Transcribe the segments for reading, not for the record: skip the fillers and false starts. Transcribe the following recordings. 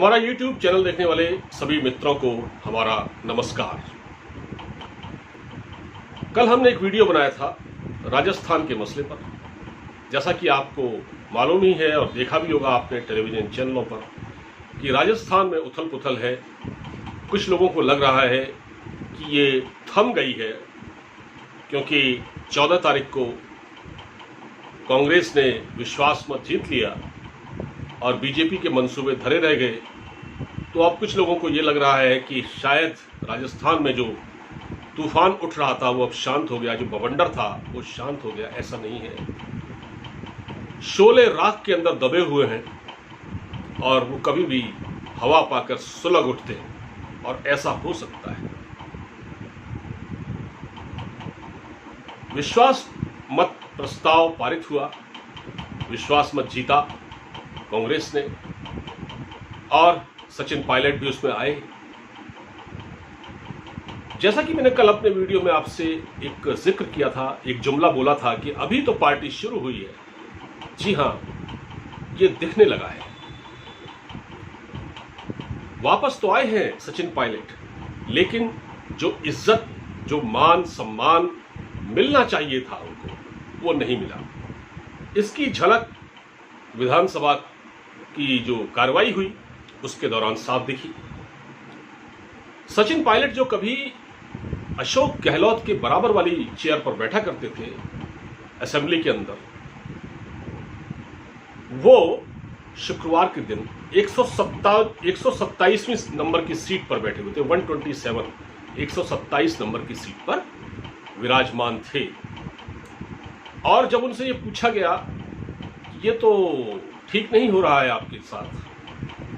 हमारा YouTube channel देखने वाले सभी मित्रों को हमारा नमस्कार। कल हमने एक वीडियो बनाया था राजस्थान के मसले पर। जैसा कि आपको मालूम ही है और देखा भी होगा आपने टेलीविजन चैनलों पर कि राजस्थान में उथल पुथल है। कुछ लोगों को लग रहा है कि ये थम गई है क्योंकि 14 तारीख को कांग्रेस ने विश्वास मत जीत लिया और बीजेपी के मंसूबे धरे रह गए। तो अब कुछ लोगों को ये लग रहा है कि शायद राजस्थान में जो तूफान उठ रहा था वो अब शांत हो गया, जो बवंडर था वो शांत हो गया। ऐसा नहीं है, शोले राख के अंदर दबे हुए हैं और वो कभी भी हवा पाकर सुलग उठते हैं और ऐसा हो सकता है। विश्वास मत प्रस्ताव पारित हुआ, विश्वास मत जीता कांग्रेस ने और सचिन पायलट भी उसमें आए। जैसा कि मैंने कल अपने वीडियो में आपसे एक जिक्र किया था, एक जुमला बोला था कि अभी तो पार्टी शुरू हुई है। जी हां, ये दिखने लगा है। वापस तो आए हैं सचिन पायलट, लेकिन जो इज्जत, जो मान सम्मान मिलना चाहिए था उनको, वो नहीं मिला। इसकी झलक विधानसभा की जो कार्रवाई हुई उसके दौरान साफ दिखी। सचिन पायलट जो कभी अशोक गहलोत के बराबर वाली चेयर पर बैठा करते थे असेंबली के अंदर, वो शुक्रवार के दिन 127वीं नंबर की सीट पर बैठे हुए थे। 127 नंबर की सीट पर विराजमान थे। और जब उनसे ये पूछा गया कि ये तो ठीक नहीं हो रहा है आपके साथ,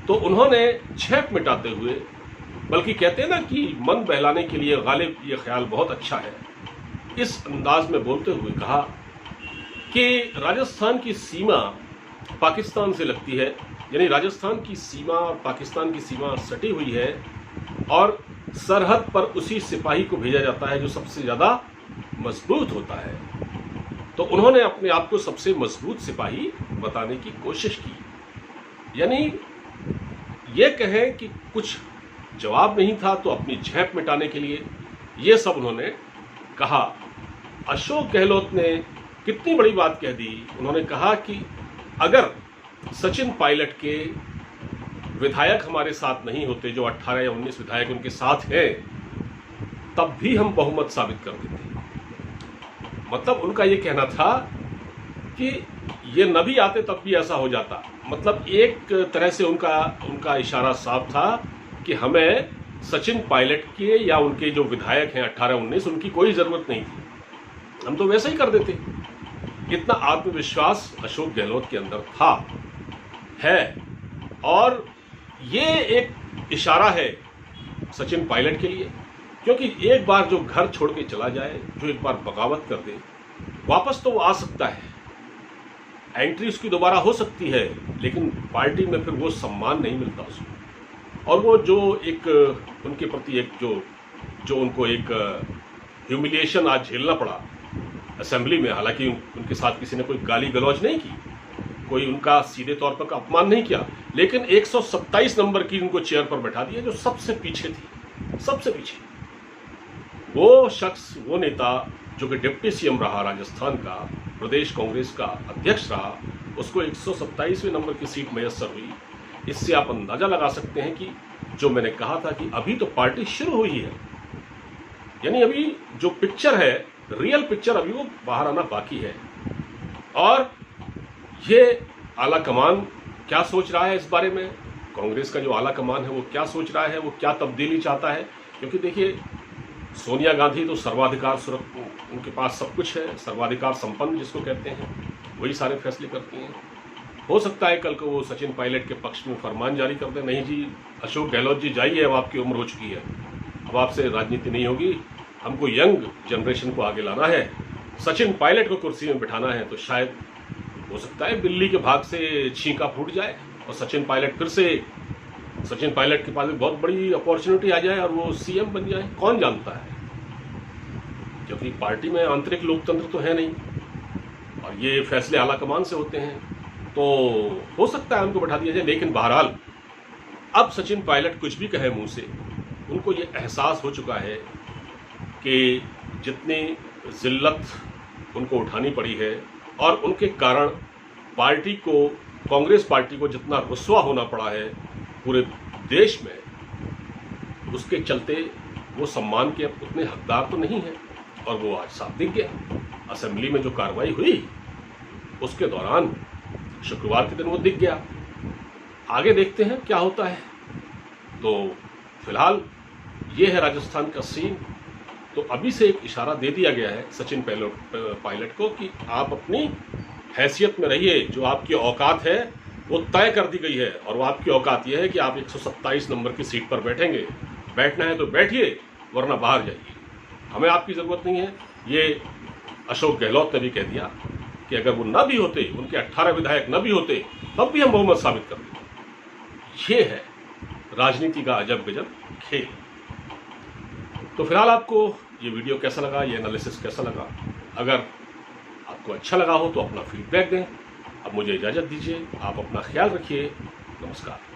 तो उन्होंने झेप मिटाते हुए, बल्कि कहते हैं ना कि मन बहलाने के लिए गालिब ये ख्याल बहुत अच्छा है, इस अंदाज में बोलते हुए कहा कि राजस्थान की सीमा पाकिस्तान से लगती है, यानी राजस्थान की सीमा और पाकिस्तान की सीमा सटी हुई है और सरहद पर उसी सिपाही को भेजा जाता है जो सबसे ज़्यादा मजबूत होता है। तो उन्होंने अपने आप को सबसे मजबूत सिपाही बताने की कोशिश की। यानी ये कहें कि कुछ जवाब नहीं था तो अपनी झेप मिटाने के लिए ये सब उन्होंने कहा। अशोक गहलोत ने कितनी बड़ी बात कह दी। उन्होंने कहा कि अगर सचिन पायलट के विधायक हमारे साथ नहीं होते, जो 18 या 19 विधायक उनके साथ हैं, तब भी हम बहुमत साबित कर देते। मतलब उनका ये कहना था कि ये न भी आते तब भी ऐसा हो जाता। मतलब एक तरह से उनका इशारा साफ था कि हमें सचिन पायलट के या उनके जो विधायक हैं 18-19, उनकी कोई ज़रूरत नहीं थी, हम तो वैसे ही कर देते। इतना आत्मविश्वास अशोक गहलोत के अंदर था, है। और ये एक इशारा है सचिन पायलट के लिए, क्योंकि एक बार जो घर छोड़ के चला जाए, जो एक बार बगावत कर दे, वापस तो वो आ सकता है, एंट्री उसकी दोबारा हो सकती है, लेकिन पार्टी में फिर वो सम्मान नहीं मिलता उसको। और वो जो एक उनके प्रति एक जो उनको एक ह्यूमिलिएशन आज झेलना पड़ा असेंबली में, हालांकि उनके साथ किसी ने कोई गाली गलौज नहीं की, कोई उनका सीधे तौर पर अपमान नहीं किया, लेकिन 127 नंबर की उनको चेयर पर बैठा दिया जो सबसे पीछे थी, सबसे पीछे। वो शख्स, वो नेता जो कि डिप्टी सीएम रहा राजस्थान का, प्रदेश कांग्रेस का अध्यक्ष रहा, उसको 127वें नंबर की सीट मैसर हुई। इससे आप अंदाजा लगा सकते हैं कि जो मैंने कहा था कि अभी तो पार्टी शुरू हुई है, यानी अभी जो पिक्चर है, रियल पिक्चर, अभी वो बाहर आना बाकी है। और ये आला कमान क्या सोच रहा है इस बारे में, कांग्रेस का जो आला कमान है वो क्या सोच रहा है, वो क्या तब्दीली चाहता है। क्योंकि देखिए, सोनिया गांधी तो सर्वाधिकार, उनके पास सब कुछ है, सर्वाधिकार संपन्न जिसको कहते हैं, वही सारे फैसले करती हैं। हो सकता है कल को वो सचिन पायलट के पक्ष में फरमान जारी कर दें, नहीं जी अशोक गहलोत जी जाइए, अब आपकी उम्र हो चुकी है, अब आपसे राजनीति नहीं होगी, हमको यंग जनरेशन को आगे लाना है, सचिन पायलट को कुर्सी में बिठाना है। तो शायद हो सकता है बिल्ली के भाग से छींका फूट जाए और सचिन पायलट के पास बहुत बड़ी अपॉर्चुनिटी आ जाए और वो सीएम बन जाए, कौन जानता है। क्योंकि पार्टी में आंतरिक लोकतंत्र तो है नहीं और ये फैसले आला कमान से होते हैं, तो हो सकता है उनको बैठा दिया जाए। लेकिन बहरहाल अब सचिन पायलट कुछ भी कहे मुंह से, उनको ये एहसास हो चुका है कि जितनी जिल्लत उनको उठानी पड़ी है और उनके कारण पार्टी को, कांग्रेस पार्टी को जितना रुस्वा होना पड़ा है पूरे देश में, उसके चलते वो सम्मान के अब उतने हकदार तो नहीं है। और वो आज साफ दिख गया। असेंबली में जो कार्रवाई हुई उसके दौरान शुक्रवार के दिन वो दिख गया। आगे देखते हैं क्या होता है। तो फिलहाल ये है राजस्थान का सीन। तो अभी से एक इशारा दे दिया गया है सचिन पायलट को कि आप अपनी हैसियत में रहिए, जो आपकी औकात है वो तय कर दी गई है। और वो आपकी औकात ये है कि आप 127 नंबर की सीट पर बैठेंगे। बैठना है तो बैठिए, वरना बाहर जाइए, हमें आपकी ज़रूरत नहीं है। ये अशोक गहलोत ने भी कह दिया कि अगर वो न भी होते, उनके 18 विधायक न भी होते, तब भी हम बहुमत साबित कर देते। ये है राजनीति का अजब गजब खेल। तो फिलहाल आपको ये वीडियो कैसा लगा, ये एनालिसिस कैसा लगा? अगर आपको अच्छा लगा हो तो अपना फीडबैक दें। अब मुझे इजाज़त दीजिए, आप अपना ख्याल रखिए। नमस्कार।